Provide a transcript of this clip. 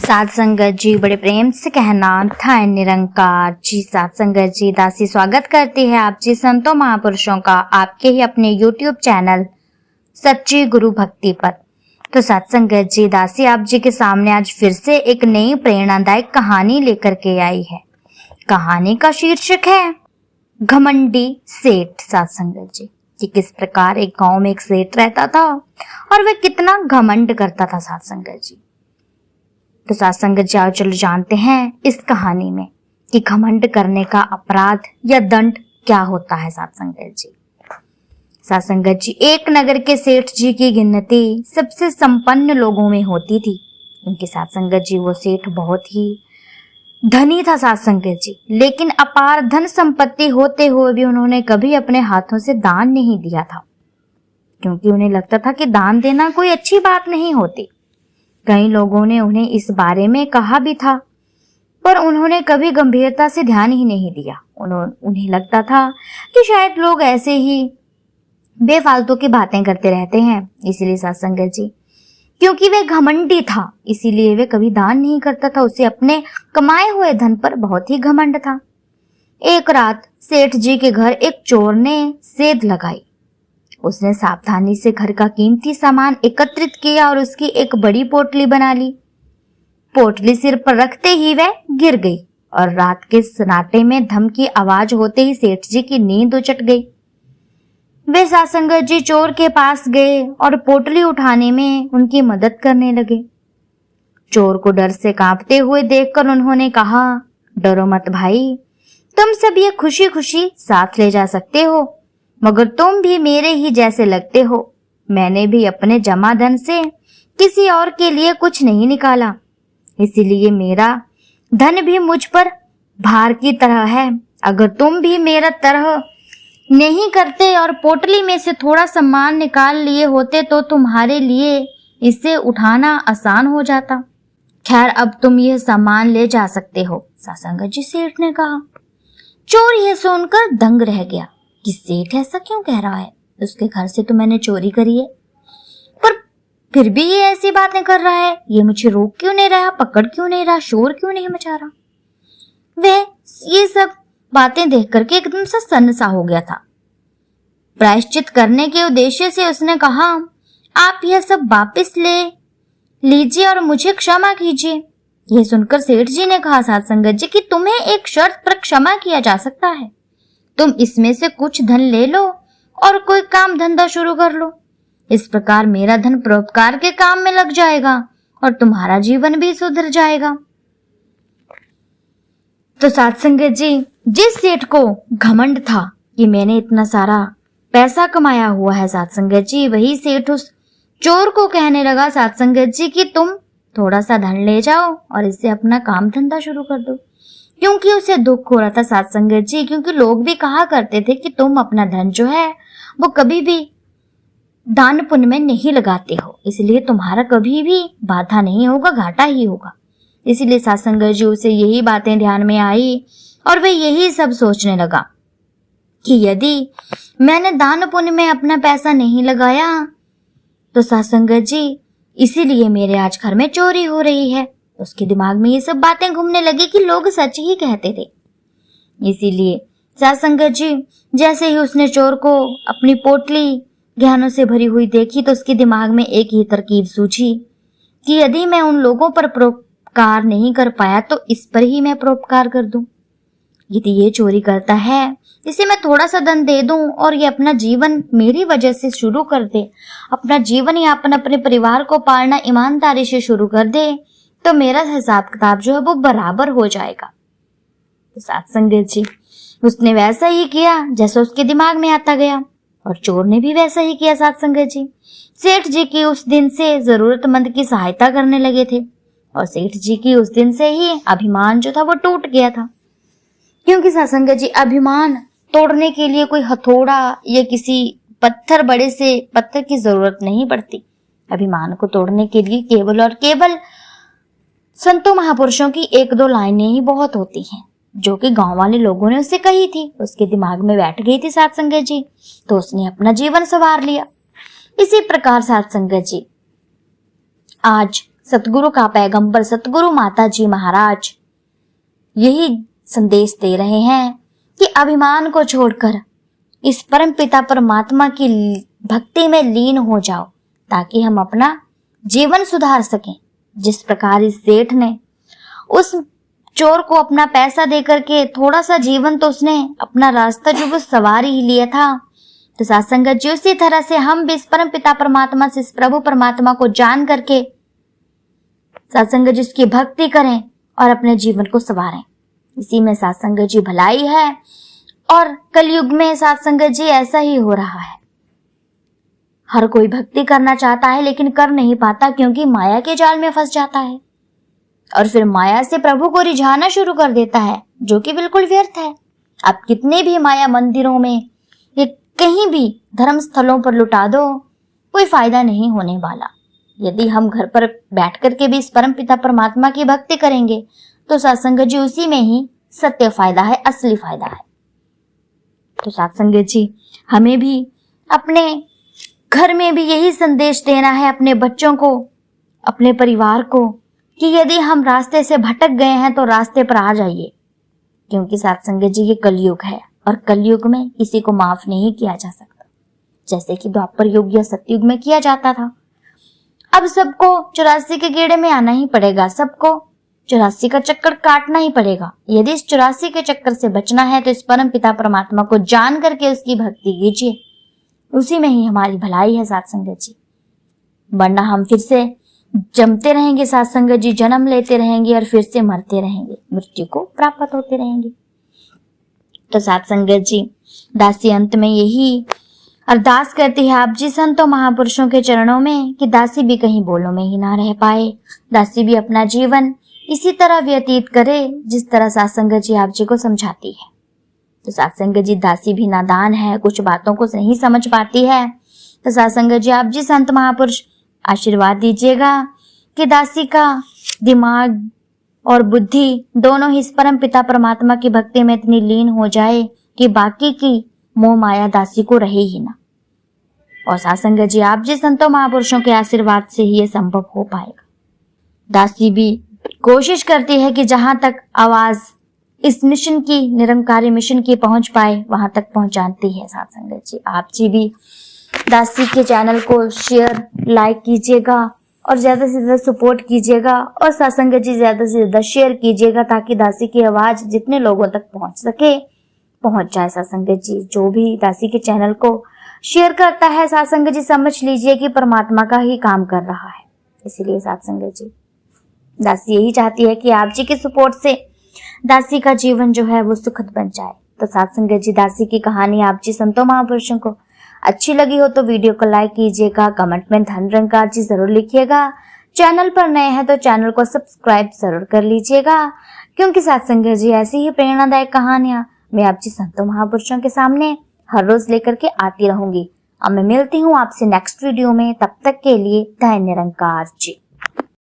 साध संगत जी बड़े प्रेम से कहना था निरंकार जी। साध संगत जी दासी स्वागत करती है आप जी संतों महापुरुषों का आपके ही अपने YouTube चैनल सच्ची गुरु भक्ति पर। तो साध संगत जी दासी आप जी के सामने आज फिर से एक नई प्रेरणादायक कहानी लेकर के आई है। कहानी का शीर्षक है घमंडी सेठ। साध संगत जी कि किस प्रकार एक गांव में एक सेठ रहता था और वह कितना घमंड करता था। साध संगत जी तो साध संगत जी चलो जानते हैं इस कहानी में कि घमंड करने का अपराध या दंड क्या होता है। साध संगत जी साध संगत जी एक नगर के सेठ जी की गिनती सबसे संपन्न लोगों में होती थी। उनके साध संगत जी वो सेठ बहुत ही धनी था। साध संगत जी लेकिन अपार धन संपत्ति होते हुए भी उन्होंने कभी अपने हाथों से दान नहीं दिया था, क्योंकि उन्हें लगता था कि दान देना कोई अच्छी बात नहीं होती। कई लोगों ने उन्हें इस बारे में कहा भी था, पर उन्होंने कभी गंभीरता से ध्यान ही नहीं दिया। उन्हें लगता था कि शायद लोग ऐसे ही बेफालतू की बातें करते रहते हैं। इसीलिए साध संगत जी क्योंकि वे घमंडी था, इसीलिए वे कभी दान नहीं करता था। उसे अपने कमाए हुए धन पर बहुत ही घमंड था। एक रात सेठ जी के घर एक चोर ने सेंध लगाई। उसने सावधानी से घर का कीमती सामान एकत्रित किया और उसकी एक बड़ी पोटली बना ली। पोटली सिर पर रखते ही वह गिर गई और रात के सन्नाटे में धम की आवाज होते ही सेठ जी की नींद उचट गई। वे साध संगत जी चोर के पास गए और पोटली उठाने में उनकी मदद करने लगे। चोर को डर से कांपते हुए देखकर उन्होंने कहा, डरो मत भाई, तुम सब ये खुशी खुशी साथ ले जा सकते हो, मगर तुम भी मेरे ही जैसे लगते हो। मैंने भी अपने जमा धन से किसी और के लिए कुछ नहीं निकाला, इसीलिए मेरा धन भी मुझ पर भार की तरह है। अगर तुम भी मेरा तरह नहीं करते और पोटली में से थोड़ा सामान निकाल लिए होते तो तुम्हारे लिए इसे उठाना आसान हो जाता। खैर अब तुम यह सामान ले जा सकते हो। साध संगत जी सेठ ने कहा। चोर यह सुनकर दंग रह गया कि सेठ ऐसा क्यों कह रहा है, उसके घर से तो मैंने चोरी करी है, पर फिर भी ये ऐसी बातें कर रहा है। ये मुझे रोक क्यों नहीं रहा, पकड़ क्यों नहीं रहा, शोर क्यों नहीं मचा रहा। वह ये सब बातें देख करके एकदम से सन्न सा हो गया था। प्रायश्चित करने के उद्देश्य से उसने कहा, आप यह सब वापस ले लीजिए और मुझे क्षमा कीजिए। यह सुनकर सेठ जी ने कहा, साध संगत जी कि तुम्हें एक शर्त पर क्षमा किया जा सकता है। तुम इसमें से कुछ धन ले लो और कोई काम धंधा शुरू कर लो। इस प्रकार मेरा धन परोपकार के काम में लग जाएगा और तुम्हारा जीवन भी सुधर जाएगा। तो साध संगत जी जिस सेठ को घमंड था कि मैंने इतना सारा पैसा कमाया हुआ है, साध संगत जी वही सेठ उस चोर को कहने लगा, साध संगत जी कि तुम थोड़ा सा धन ले जाओ और इससे अपना काम धंधा शुरू कर दो। क्योंकि उसे दुख हो रहा था साध संगत जी, क्योंकि लोग भी कहा करते थे कि तुम अपना धन जो है वो कभी भी दान पुण्य में नहीं लगाते हो, इसलिए तुम्हारा कभी भी बाधा नहीं होगा, घाटा ही होगा। इसीलिए साध संगत जी उसे यही बातें ध्यान में आई और वह यही सब सोचने लगा कि यदि मैंने दान पुण्य में अपना पैसा नहीं लगाया तो साध संगत जी इसीलिए मेरे आज घर में चोरी हो रही है। उसके दिमाग में ये सब बातें घूमने लगी कि लोग सच ही कहते थे। इसीलिए साध संगत जी जैसे ही उसने चोर को अपनी पोटली गहनों से भरी हुई देखी तो उसके दिमाग में एक ही तरकीब सूझी कि यदि मैं उन लोगों पर परोपकार नहीं कर पाया तो इस पर ही मैं परोपकार कर दूं। यदि ये चोरी करता है, इसे मैं थोड़ा सा धन दे दूं और ये अपना जीवन मेरी वजह से शुरू कर दे, अपना जीवन यापन अपने परिवार को पालना ईमानदारी से शुरू कर दे, तो मेरा हिसाब किताब जो है वो बराबर हो जाएगा। तो साध संगत जी उसने वैसा ही किया जैसा उसके दिमाग में आता गया और चोर ने भी वैसा ही किया। साध संगत जी सेठ जी की उस दिन से जरूरतमंद की सहायता करने लगे थे और सेठ जी की उस दिन से ही अभिमान जो था वो टूट गया था। क्योंकि साध संगत जी अभिमान तोड़ने के लिए कोई हथौड़ा या किसी बड़े से पत्थर की जरूरत नहीं पड़ती। अभिमान को तोड़ने के लिए केवल और केवल संतों महापुरुषों की एक दो लाइनें ही बहुत होती हैं, जो कि गांव वाले लोगों ने उससे कही थी। उसके दिमाग में बैठ गई थी साध संगत जी, तो उसने अपना जीवन संवार लिया। इसी प्रकार साध संगत जी आज सतगुरु का पैगंबर सतगुरु माता जी महाराज यही संदेश दे रहे हैं कि अभिमान को छोड़कर इस परम पिता परमात्मा की भक्ति में लीन हो जाओ, ताकि हम अपना जीवन सुधार सकें। जिस प्रकार इस सेठ ने उस चोर को अपना पैसा देकर के थोड़ा सा जीवन तो उसने अपना रास्ता जो वो सवार ही लिया था, तो साथ संगत जी उसी तरह से हम भी इस परम पिता परमात्मा से, इस प्रभु परमात्मा को जान करके साथ संगत जी उसकी भक्ति करें और अपने जीवन को संवारें। इसी में साथ संगत जी भलाई है। और कलयुग में साथ संगत जी ऐसा ही हो रहा है, हर कोई भक्ति करना चाहता है लेकिन कर नहीं पाता, क्योंकि माया के जाल में फंस जाता है और फिर माया से प्रभु को रिझाना शुरू कर देता है, जो कि बिल्कुल व्यर्थ है। आप कितने भी माया मंदिरों में या कहीं भी धर्म स्थलों पर लुटा दो, कोई फायदा नहीं होने वाला। यदि हम घर पर बैठ करके भी इस परम पिता परमात्मा की भक्ति करेंगे तो सत्संग जी उसी में ही सत्य फायदा है, असली फायदा है। तो सत्संग जी हमें भी अपने घर में भी यही संदेश देना है, अपने बच्चों को, अपने परिवार को, कि यदि हम रास्ते से भटक गए हैं तो रास्ते पर आ जाइए, क्योंकि सत्संग जी ये कलयुग है और कलयुग में किसी को माफ नहीं किया जा सकता, जैसे कि द्वापर युग या सतयुग में किया जाता था। अब सबको 84 के गेड़े में आना ही पड़ेगा, सबको 84 का चक्कर काटना ही पड़ेगा। यदि इस 84 के चक्कर से बचना है तो इस परम पिता परमात्मा को जान करके उसकी भक्ति कीजिए, उसी में ही हमारी भलाई है सत्संग जी। वरना हम फिर से जमते रहेंगे सत्संग जी, जन्म लेते रहेंगे और फिर से मरते रहेंगे, मृत्यु को प्राप्त होते रहेंगे। तो सत्संग जी दासी अंत में यही अरदास करती है आप जी संतों महापुरुषों के चरणों में कि दासी भी कहीं बोलों में ही ना रह पाए, दासी भी अपना जीवन इसी तरह व्यतीत करे जिस तरह सत्संग जी आप जी को समझाती है। तो सत्संग जी दासी भी नादान है, कुछ बातों को नहीं समझ पाती है। तो सत्संग जी आप जी संत महापुरुष आशीर्वाद दीजिएगा कि दासी का दिमाग और बुद्धि दोनों ही इस परम पिता परमात्मा की भक्ति में इतनी लीन हो जाए कि बाकी की मोह माया दासी को रहे ही ना। और सत्संग जी आप जी संतों महापुरुषों के आशीर्वाद से ही ये संभव हो पाएगा। दासी भी कोशिश करती है कि जहां तक आवाज इस मिशन की, निरंकारी मिशन की पहुंच पाए, वहां तक पहुंचाती है सत्संग जी। आप जी भी दासी के चैनल को शेयर, लाइक कीजिएगा और ज्यादा से ज्यादा सपोर्ट कीजिएगा और सत्संग जी ज्यादा से ज्यादा शेयर कीजिएगा, ताकि दासी की आवाज जितने लोगों तक पहुंच सके पहुंच जाए। सत्संग जी जो भी दासी के चैनल को शेयर करता है, सत्संग जी समझ लीजिए कि परमात्मा का ही काम कर रहा है। इसीलिए सत्संग जी दासी यही चाहती है कि आप जी के सपोर्ट से दासी का जीवन जो है वो सुखद बन जाए। तो सत्संग जी दासी की कहानी आप जी संतों महापुरुषों को अच्छी लगी हो तो वीडियो को लाइक कीजिएगा, कमेंट में धन निरंकार जी जरूर लिखिएगा। चैनल पर नए हैं तो चैनल को सब्सक्राइब जरूर कर लीजिएगा, क्योंकि सत्संग जी ऐसी ही प्रेरणादायक कहानियां मैं आप जी संतों महापुरुषों के सामने हर रोज लेकर के आती रहूंगी। अब मैं मिलती हूँ आपसे नेक्स्ट वीडियो में, तब तक के लिए धन निरंकार जी।